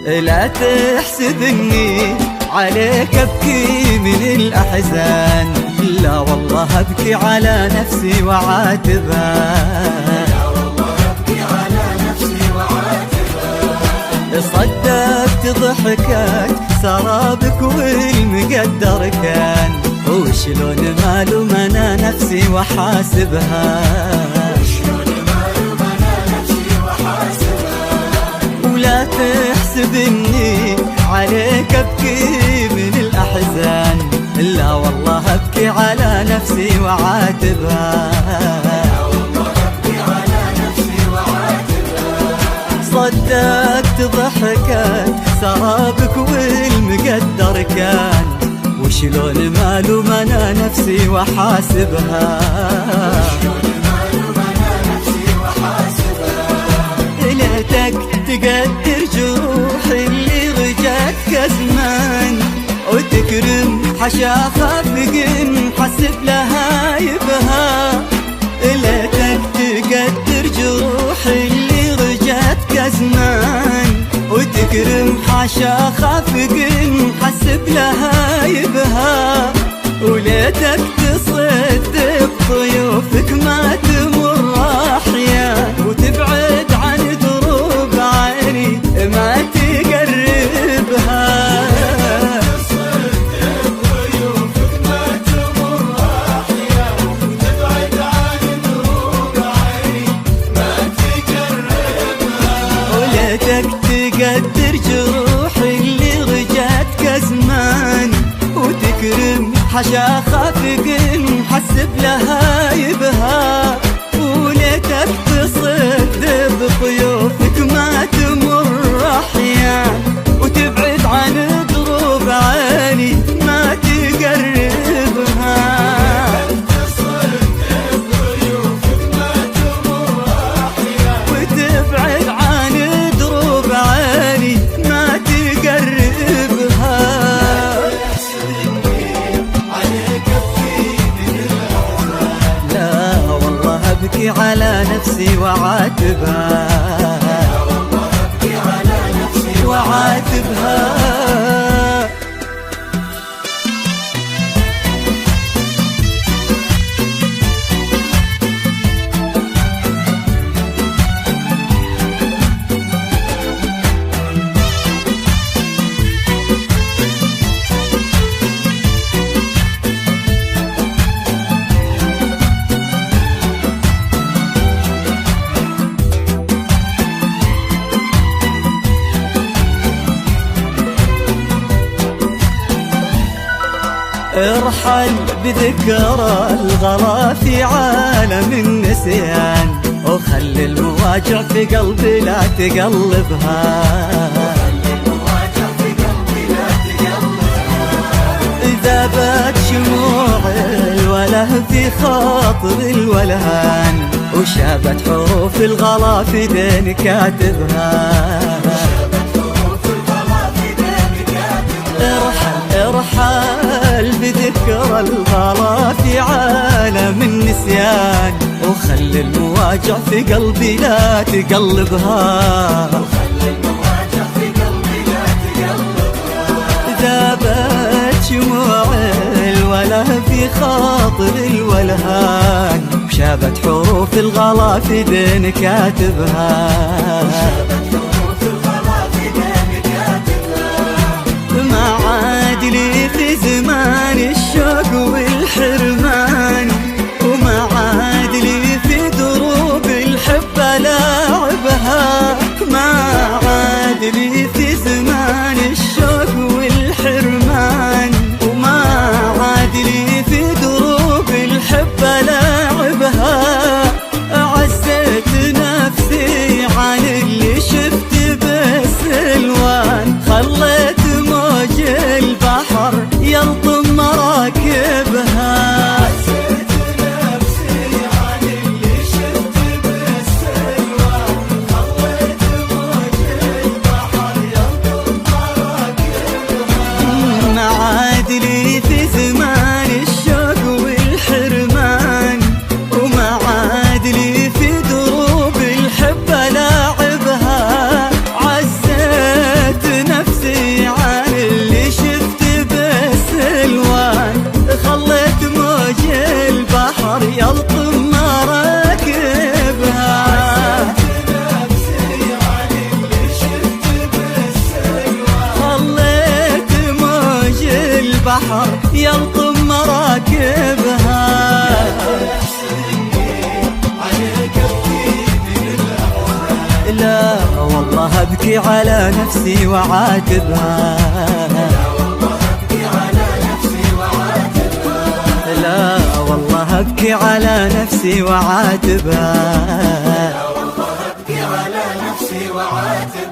لا تحسب اني عليك ابكي من الاحزان، لا والله ابكي على نفسي وعاتبها، لا والله ابكي على نفسي وعاتبها. صدقت ضحكات سرابك والمقدر كان، وشلون ما لوم انا نفسي وحاسبها، ولا تحسب اني عليك ابكي من الاحزان، لا والله ابكي على نفسي وعاتبها، لا والله ابكي على نفسي وعاتبها. صدقت ضحكات سرابك والمقدر كان، وشلون ما لوم انا نفسي وحاسبها، ليتك تقدر جروحي اللي رجعتك زمان، وتكرم حشا خافق حسب لها يبها، ليتك تقدر جروحي اللي رجعتك زمان، وتكرم حشا خافق حسب لها يبها، وليتك تصدق ضيوفك ما تمر احيان، وتبعد عن دروب عيني ما تقربها، تصدق ضيوفك ما تمر احيان، وتبعد عن دروب عيني ما تقربها، وليتك تقدر جروحي اللي رجعتك زمان، وتكرم حشا خافق حسب لها يبها، وليتك تصدق بضيوفك ما تمر احيان، وتبعد عن دروب عيني ما تقربها، تصدق ضيوفك ما تمر احيان، وتبعد عن دروب عيني ما تقربها، لا والله ابكي على نفسي وعاتبها، لا والله ابكي على نفسي وعاتبها. ارحل بذكرى الغلا في عالم النسيان، وخلي المواجع في قلبي لا تقلبها، إذا بات شموع الوله في خاطر الولهان، وشابت حروف الغلا في دين كاتبها، ارحل بذكرى الغلا في عالم النسيان، وخلي المواجع في قلبي لا تقلبها، ذابت شموع الوله في خاطر الولهان، وشابت حروف الغلا في دين كاتبها، ما عاد لي في زمان الشوق والحرمان، وما عاد لي في دروب الحب لاعبها، ما عاد لي في زمان الشوق والحرمان، وما عاد لي في دروب الحب لاعبها، عزيت نفسي عن اللي شفت بالسلوان، خليت موج البحر يلطم مراكبها. البحر يلطم مراكبها. لا والله أبكي على نفسي وعاتبها. لا والله أبكي على نفسي وعاتبها. لا والله أبكي على نفسي وعاتبها.